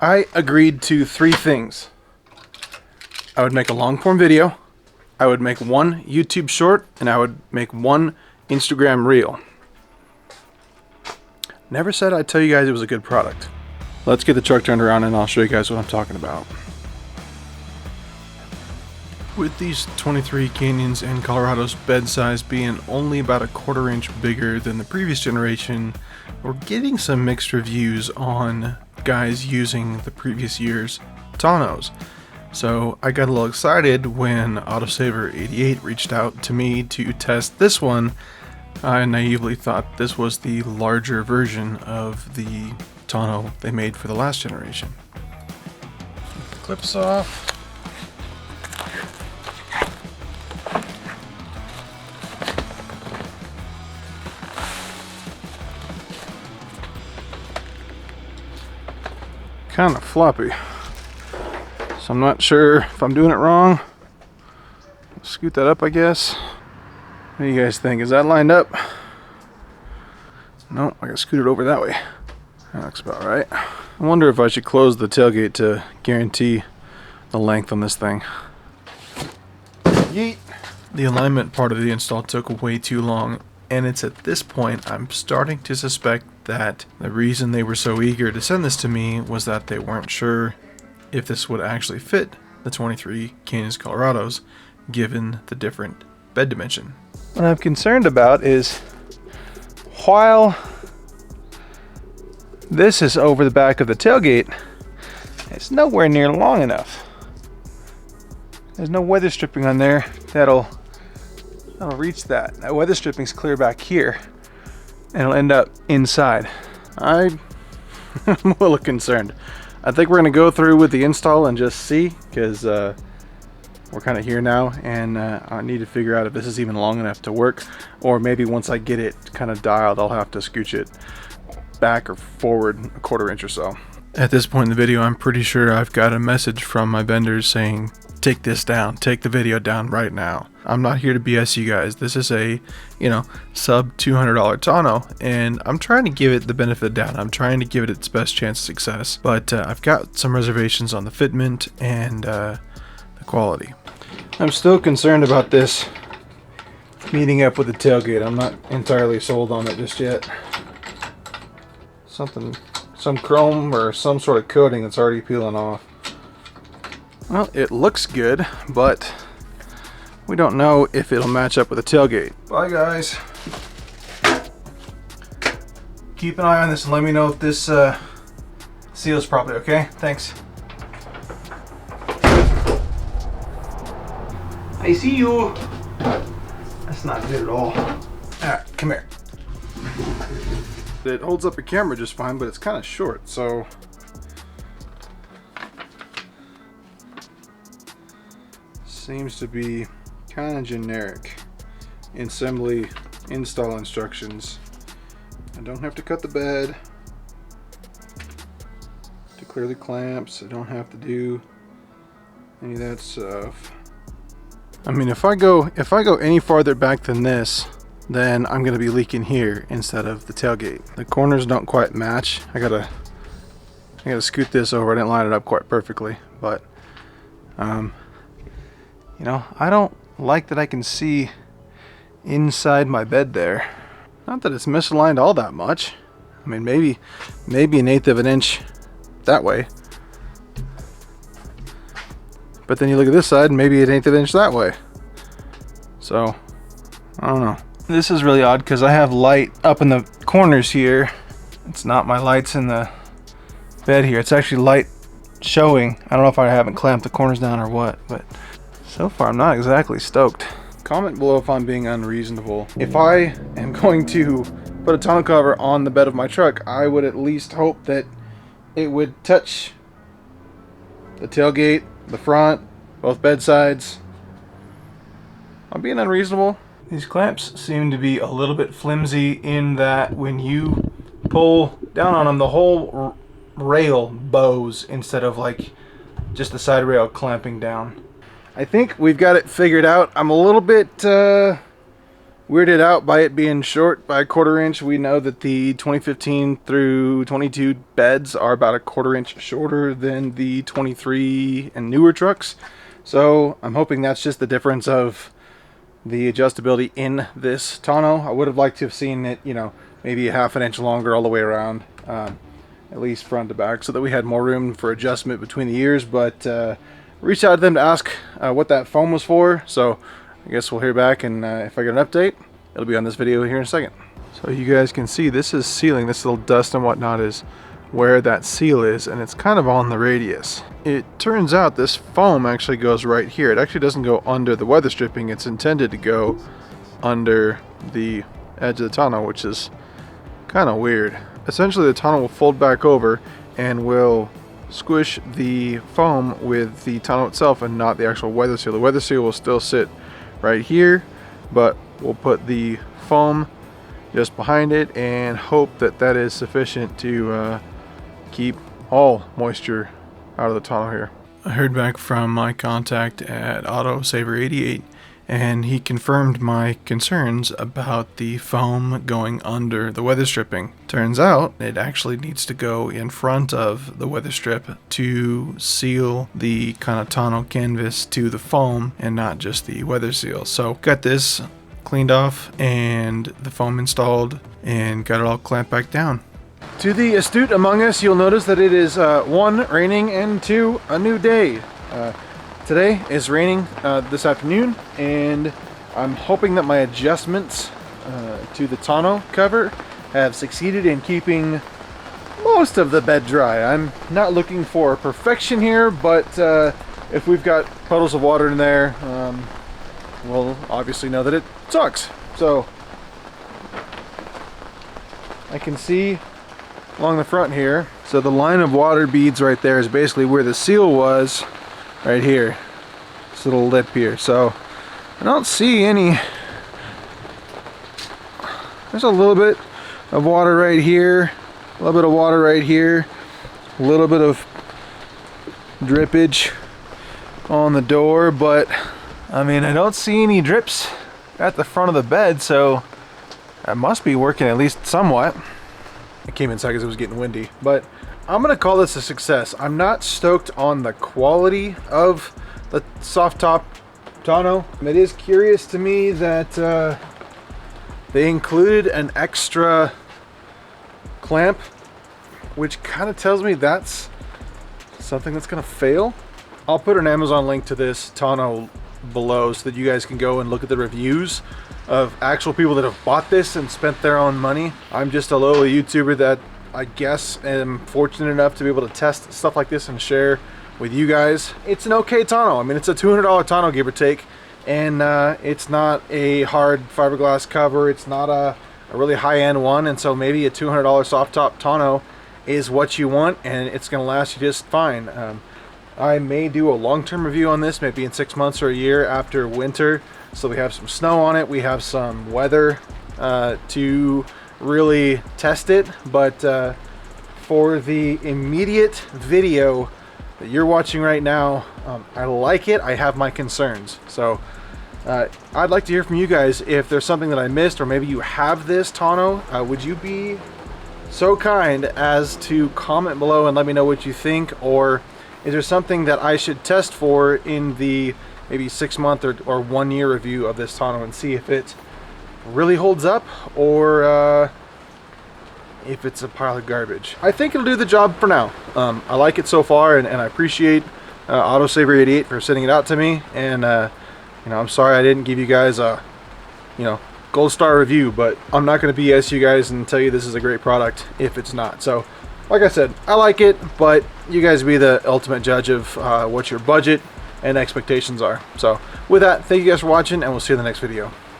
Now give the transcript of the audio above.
I agreed to 3 things. I would make a long form video, I would make 1 YouTube short, and I would make 1 Instagram reel. Never said I'd tell you guys it was a good product. Let's get the truck turned around and I'll show you guys what I'm talking about. With these 23 Canyons and Colorado's bed size being only about a 1/4 inch bigger than the previous generation, we're getting some mixed reviews on guys using the previous year's Tonneaus. So I got a little excited when Autosaver88 reached out to me to test this one. I naively thought this was the larger version of the Tonneau they made for the last generation. Clips off. Kind of floppy, so I'm not sure if I'm doing it wrong. Scoot that up, I guess. What do you guys think? Is that lined up? No, I gotta scoot it over that way. That looks about right. I wonder if I should close the tailgate to guarantee the length on this thing. Yeet. The alignment part of the install took way too long, and it's at this point I'm starting to suspect that the reason they were so eager to send this to me was that they weren't sure if this would actually fit the 23 Canyons Colorados, given the different bed dimension. What I'm concerned about is, while this is over the back of the tailgate, it's nowhere near long enough. There's no weather stripping on there that'll reach that. That weather stripping's clear back here, and it'll end up inside. I'm a little concerned. I think we're gonna go through with the install and just see, because we're kind of here now, and I need to figure out if this is even long enough to work, or maybe once I get it kind of dialed, I'll have to scooch it back or forward a 1/4 inch or so. At this point in the video, I'm pretty sure I've got a message from my vendors saying, take this down, take the video down right now. I'm not here to BS you guys. This is a, sub $200 Tonneau, and I'm trying to give it the benefit of the doubt. I'm trying to give it its best chance of success, but I've got some reservations on the fitment and the quality. I'm still concerned about this meeting up with the tailgate. I'm not entirely sold on it just yet. Some chrome or some sort of coating that's already peeling off. Well, it looks good, but we don't know if it'll match up with the tailgate. Bye, guys. Keep an eye on this and let me know if this seals properly, okay? Thanks. I see you. That's not good at all. Alright, come here. It holds up your camera just fine, but it's kind of short, so seems to be kind of generic. Assembly install instructions. I don't have to cut the bed to clear the clamps. I don't have to do any of that stuff. I mean, if I go any farther back than this, then I'm gonna be leaking here instead of the tailgate. The corners don't quite match. I gotta scoot this over. I didn't line it up quite perfectly, but I don't like that I can see inside my bed there. Not that it's misaligned all that much. I mean, maybe 1/8 of an inch that way. But then you look at this side, and maybe 1/8 of an inch that way. So, I don't know. This is really odd because I have light up in the corners here. It's not my lights in the bed here. It's actually light showing. I don't know if I haven't clamped the corners down or what, but so far I'm not exactly stoked. Comment below if I'm being unreasonable. If I am going to put a tonneau cover on the bed of my truck, I would at least hope that it would touch the tailgate, the front, both bed sides. I'm being unreasonable. These clamps seem to be a little bit flimsy in that when you pull down on them, the whole rail bows instead of like just the side rail clamping down. I think we've got it figured out. I'm a little bit weirded out by it being short by a 1/4 inch. We know that the 2015 through 22 beds are about a 1/4 inch shorter than the 23 and newer trucks. So I'm hoping that's just the difference of the adjustability in this tonneau. I would have liked to have seen it, you know, maybe a 1/2 inch longer all the way around, at least front to back, so that we had more room for adjustment between the ears. But reached out to them to ask what that foam was for, so I guess we'll hear back, and if I get an update, it'll be on this video here in a second. So you guys can see this is sealing. This little dust and whatnot is where that seal is, and it's kind of on the radius. It turns out this foam actually goes right here. It actually doesn't go under the weather stripping. It's intended to go under the edge of the tonneau, which is kind of weird. Essentially, the tonneau will fold back over and will squish the foam with the tonneau itself and not the actual weather seal. The weather seal will still sit right here, but we'll put the foam just behind it and hope that that is sufficient to keep all moisture out of the tonneau here. I heard back from my contact at Auto Saver 88, and he confirmed my concerns about the foam going under the weather stripping. Turns out it actually needs to go in front of the weather strip to seal the kind of tonneau canvas to the foam and not just the weather seal. So got this cleaned off and the foam installed and got it all clamped back down. To the astute among us, you'll notice that it is 1, raining, and 2, a new day. Today is raining this afternoon, and I'm hoping that my adjustments to the tonneau cover have succeeded in keeping most of the bed dry. I'm not looking for perfection here, but if we've got puddles of water in there, we'll obviously know that it sucks. So I can see along the front here, so the line of water beads right there is basically where the seal was, right here, this little lip here. So I don't see any. There's a little bit of water right here, a little bit of water right here, a little bit of drippage on the door, but I mean, I don't see any drips at the front of the bed, so that must be working at least somewhat. I came inside because it was getting windy, but I'm gonna call this a success. I'm not stoked on the quality of the soft top tonneau. It is curious to me that they included an extra clamp, which kind of tells me that's something that's gonna fail. I'll put an Amazon link to this tonneau below so that you guys can go and look at the reviews of actual people that have bought this and spent their own money. I'm just a lowly YouTuber that I guess am fortunate enough to be able to test stuff like this and share with you guys. It's an okay tonneau. I mean, it's a $200 tonneau, give or take, and it's not a hard fiberglass cover. It's not a really high-end one, and so maybe a $200 soft top tonneau is what you want, and it's gonna last you just fine. I may do a long-term review on this, maybe in 6 months or a year after winter, so we have some snow on it, we have some weather to really test it. But for the immediate video that you're watching right now, I like it. I have my concerns, so I'd like to hear from you guys if there's something that I missed, or maybe you have this tonneau. Would you be so kind as to comment below and let me know what you think, or is there something that I should test for in the maybe 6 month or 1 year review of this tonneau and see if it really holds up, or if it's a pile of garbage. I think it'll do the job for now. I like it so far, and I appreciate Auto Saver 88 for sending it out to me. And you know, I'm sorry I didn't give you guys a gold star review, but I'm not going to BS you guys and tell you this is a great product if it's not. So like I said, I like it, but you guys be the ultimate judge of what your budget and expectations are. So with that, thank you guys for watching, and we'll see you in the next video.